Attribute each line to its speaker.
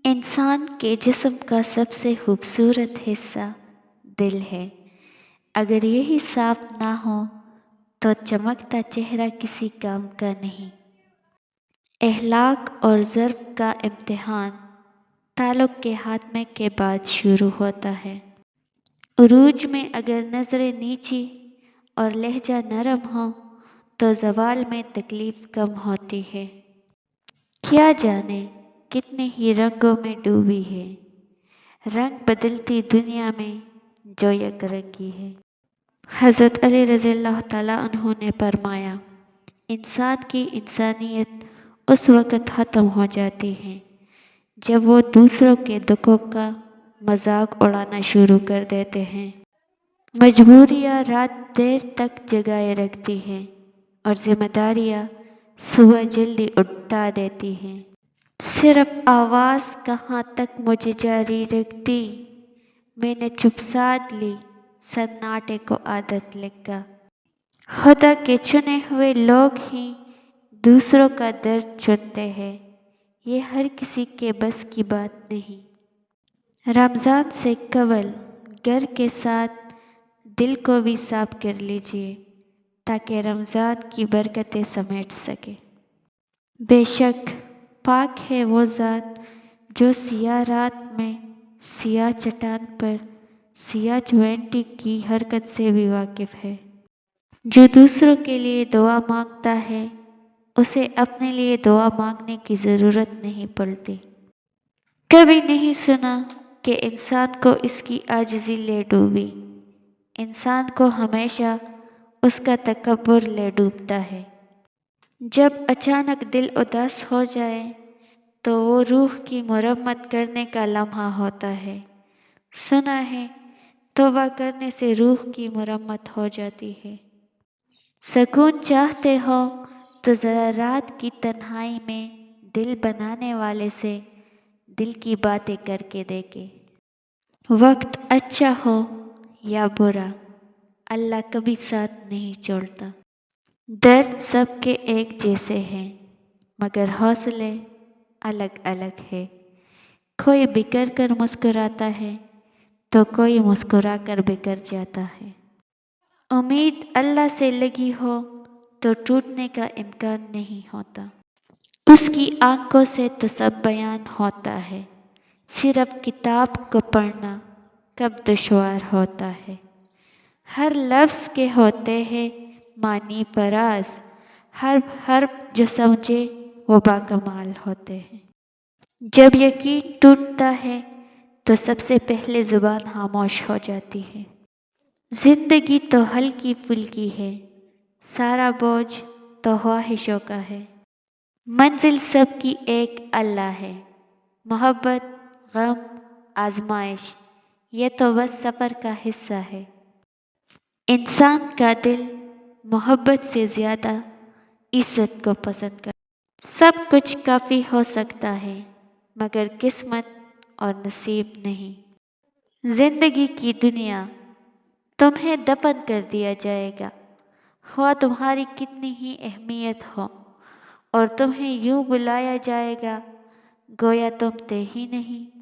Speaker 1: انسان کے جسم کا سب سے خوبصورت حصہ دل ہے۔ اگر یہی صاف نہ ہو تو چمکتا چہرہ کسی کام کا نہیں۔ اخلاق اور ظرف کا امتحان تعلق کے خاتمے کے بعد شروع ہوتا ہے۔ عروج میں اگر نظریں نیچی اور لہجہ نرم ہو تو زوال میں تکلیف کم ہوتی ہے۔ کیا جانے کتنے ہی رنگوں میں ڈوبی ہے رنگ بدلتی دنیا میں جو یک رنگی ہے۔ حضرت علی رضی اللہ تعالیٰ عنہ نے فرمایا، انسان کی انسانیت اس وقت ختم ہو جاتی ہے جب وہ دوسروں کے دکھوں کا مذاق اڑانا شروع کر دیتے ہیں۔ مجبوریاں رات دیر تک جگائے رکھتی ہیں اور ذمہ داریاں صبح جلدی اٹھا دیتی ہیں۔ صرف آواز کہاں تک مجھے جاری رکھتی، میں نے چپ سادھ لی سناٹے کو عادت لگا۔ خدا کے چنے ہوئے لوگ ہی دوسروں کا درد چنتے ہیں، یہ ہر کسی کے بس کی بات نہیں۔ رمضان سے قبل گھر کے ساتھ دل کو بھی صاف کر لیجیے تاکہ رمضان کی برکتیں سمیٹ سکے۔ بے شک پاک ہے وہ ذات جو سیاہ رات میں سیاہ چٹان پر سیاہ چوینٹی کی حرکت سے بھی واقف ہے۔ جو دوسروں کے لیے دعا مانگتا ہے اسے اپنے لیے دعا مانگنے کی ضرورت نہیں پڑتی۔ کبھی نہیں سنا کہ انسان کو اس کی عاجزی لے ڈوبی، انسان کو ہمیشہ اس کا تکبر لے ڈوبتا ہے۔ جب اچانک دل اداس ہو جائے تو وہ روح کی مرمت کرنے کا لمحہ ہوتا ہے۔ سنا ہے توبہ کرنے سے روح کی مرمت ہو جاتی ہے۔ سکون چاہتے ہو تو ذرا رات کی تنہائی میں دل بنانے والے سے دل کی باتیں کر کے دیکھے۔ وقت اچھا ہو یا برا اللہ کبھی ساتھ نہیں چھوڑتا۔ درد سب کے ایک جیسے ہیں مگر حوصلے الگ الگ ہے۔ کوئی بکھر کر مسکراتا ہے تو کوئی مسکرا کر بکھر جاتا ہے۔ امید اللہ سے لگی ہو تو ٹوٹنے کا امکان نہیں ہوتا۔ اس کی آنکھوں سے تو سب بیان ہوتا ہے، صرف کتاب کو پڑھنا کب دشوار ہوتا ہے۔ ہر لفظ کے ہوتے ہیں معنی فراز، ہر حرف جو سمجھے وہ باکمال ہوتے ہیں۔ جب یقین ٹوٹتا ہے تو سب سے پہلے زبان خاموش ہو جاتی ہے۔ زندگی تو ہلکی پھلکی ہے، سارا بوجھ تو خواہشوں کا ہے۔ منزل سب کی ایک اللہ ہے، محبت، غم، آزمائش یہ تو بس سفر کا حصہ ہے۔ انسان کا دل محبت سے زیادہ عزت کو پسند کرتا ہے۔ سب کچھ کافی ہو سکتا ہے مگر قسمت اور نصیب نہیں۔ زندگی کی دنیا تمہیں دفن کر دیا جائے گا، خواہ تمہاری کتنی ہی اہمیت ہو، اور تمہیں یوں بلایا جائے گا گویا تم تھے ہی نہیں۔